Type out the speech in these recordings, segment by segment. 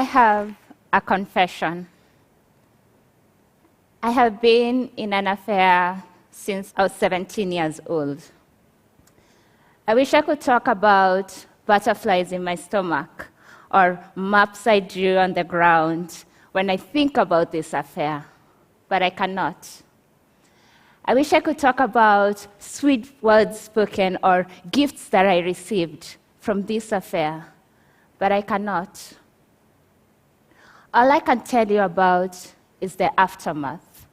I have a confession. I have been in an affair since I was 17 years old. I wish I could talk about butterflies in my stomach or maps I drew on the ground when I think about this affair, but I cannot. I wish I could talk about sweet words spoken or gifts that I received from this affair, but I cannot. All I can tell you about is the aftermath.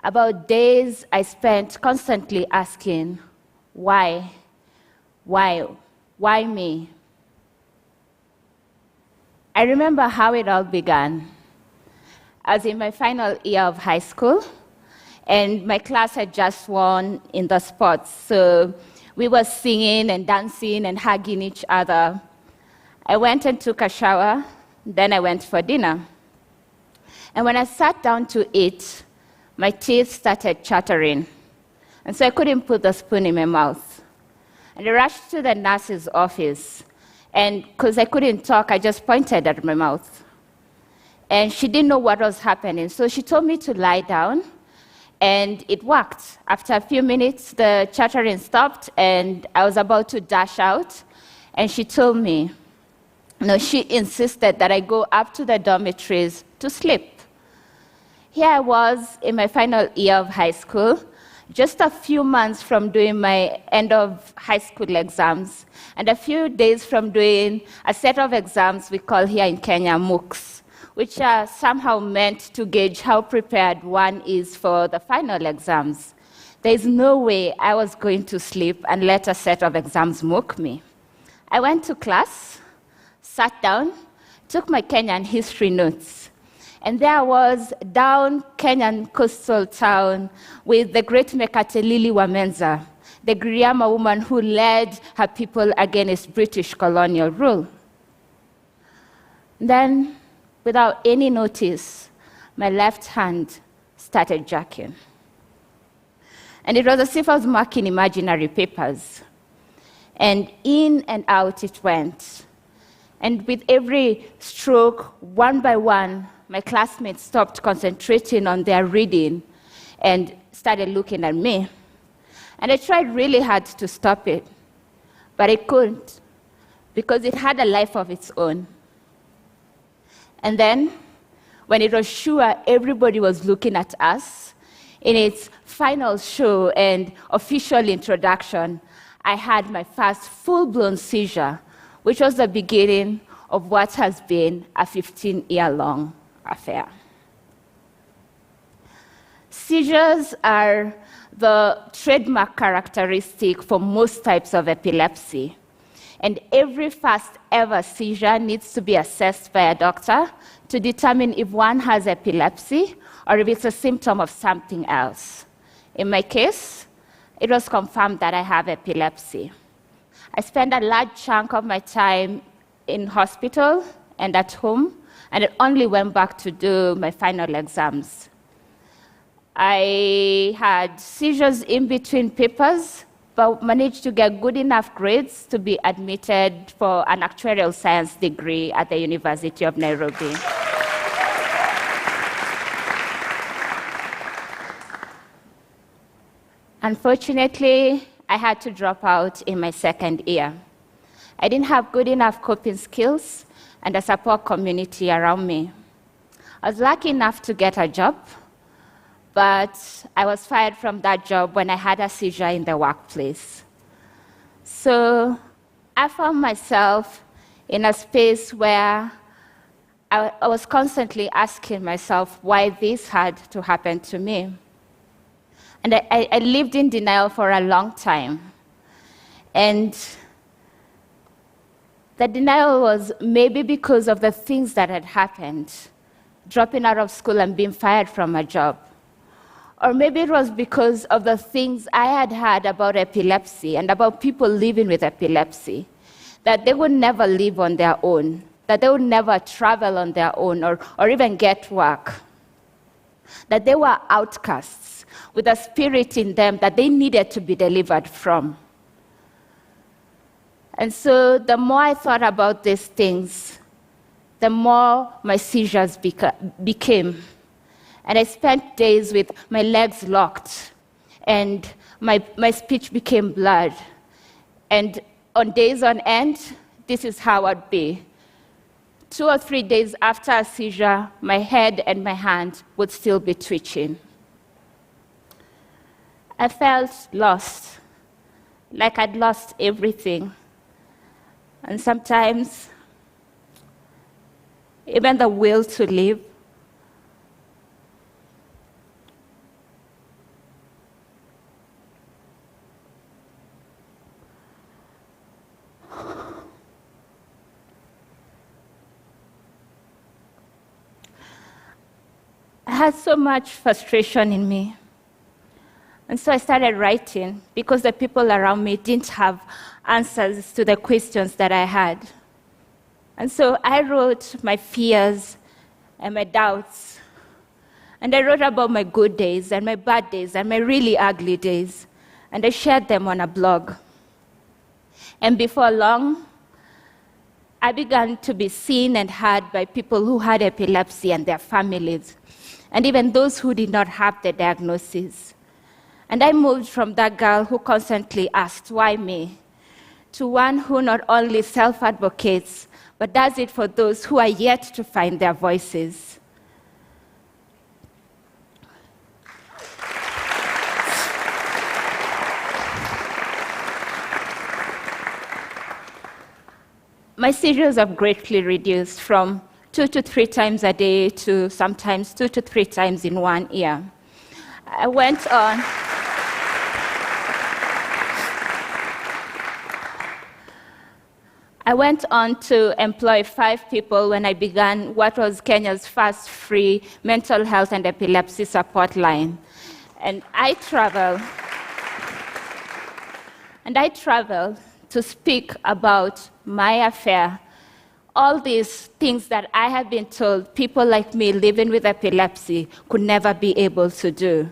About days I spent constantly asking, why? Why? Why me? I remember how it all began. I was in my final year of high school, and my class had just won in the sports, so we were singing and dancing and hugging each other. I went and took a shower, then I went for dinner. And when I sat down to eat, my teeth started chattering, and so I couldn't put the spoon in my mouth. And I rushed to the nurse's office, and because I couldn't talk, I just pointed at my mouth. And she didn't know what was happening, so she told me to lie down, and it worked. After a few minutes, the chattering stopped, and I was about to dash out, and she told me, she insisted that I go up to the dormitories to sleep. Here I was in my final year of high school, just a few months from doing my end of high school exams, and a few days from doing a set of exams we call here in Kenya MOOCs, which are somehow meant to gauge how prepared one is for the final exams. There is no way I was going to sleep and let a set of exams MOOC me. I went to class, sat down, took my Kenyan history notes, and there I was down Kenyan coastal town with the great Mekatilili Wamenza, the Giriama woman who led her people against British colonial rule. Then, without any notice, my left hand started jerking. And it was as if I was marking imaginary papers. And in and out it went. And with every stroke, one by one, my classmates stopped concentrating on their reading and started looking at me. And I tried really hard to stop it, but I couldn't, because it had a life of its own. And then, when it was sure everybody was looking at us, in its final show and official introduction, I had my first full-blown seizure, which was the beginning of what has been a 15-year-long affair. Seizures are the trademark characteristic for most types of epilepsy. And every first ever seizure needs to be assessed by a doctor to determine if one has epilepsy or if it's a symptom of something else. In my case, it was confirmed that I have epilepsy. I spent a large chunk of my time in hospital and at home, and I only went back to do my final exams. I had seizures in between papers, but managed to get good enough grades to be admitted for an actuarial science degree at the University of Nairobi. Unfortunately, I had to drop out in my second year. I didn't have good enough coping skills and a support community around me. I was lucky enough to get a job, but I was fired from that job when I had a seizure in the workplace. So I found myself in a space where I was constantly asking myself why this had to happen to me. And I lived in denial for a long time. And the denial was maybe because of the things that had happened, dropping out of school and being fired from a job. Or maybe it was because of the things I had heard about epilepsy and about people living with epilepsy, that they would never live on their own, that they would never travel on their own or even get work, that they were outcasts with a spirit in them that they needed to be delivered from. And so the more I thought about these things, the more my seizures became. And I spent days with my legs locked, and my speech became blurred. And on days on end, this is how I'd be. 2 or 3 days after a seizure, my head and my hand would still be twitching. I felt lost, like I'd lost everything. And sometimes, even the will to live. I had so much frustration in me. And so I started writing because the people around me didn't have answers to the questions that I had. And so I wrote my fears and my doubts. And I wrote about my good days and my bad days and my really ugly days. And I shared them on a blog. And before long, I began to be seen and heard by people who had epilepsy and their families, and even those who did not have the diagnosis. And I moved from that girl who constantly asked, why me, to one who not only self-advocates, but does it for those who are yet to find their voices. My seizures have greatly reduced from 2 to 3 times a day to sometimes 2 to 3 times in 1 year. I went on to employ 5 people when I began what was Kenya's first free mental health and epilepsy support line. And I traveled to speak about my affair, all these things that I have been told people like me living with epilepsy could never be able to do.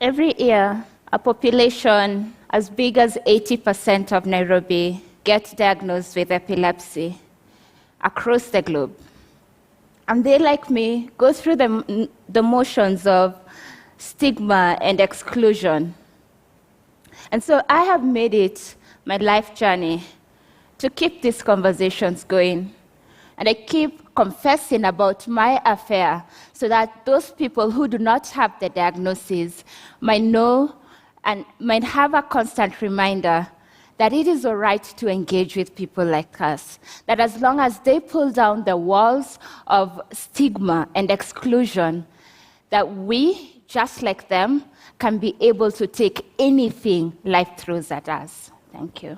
Every year, a population as big as 80% of Nairobi gets diagnosed with epilepsy across the globe. And they, like me, go through the motions of stigma and exclusion. And so I have made it my life journey to keep these conversations going. And I keep confessing about my affair so that those people who do not have the diagnosis might know and might have a constant reminder that it is all right to engage with people like us, that as long as they pull down the walls of stigma and exclusion, that we, just like them, can be able to take anything life throws at us. Thank you.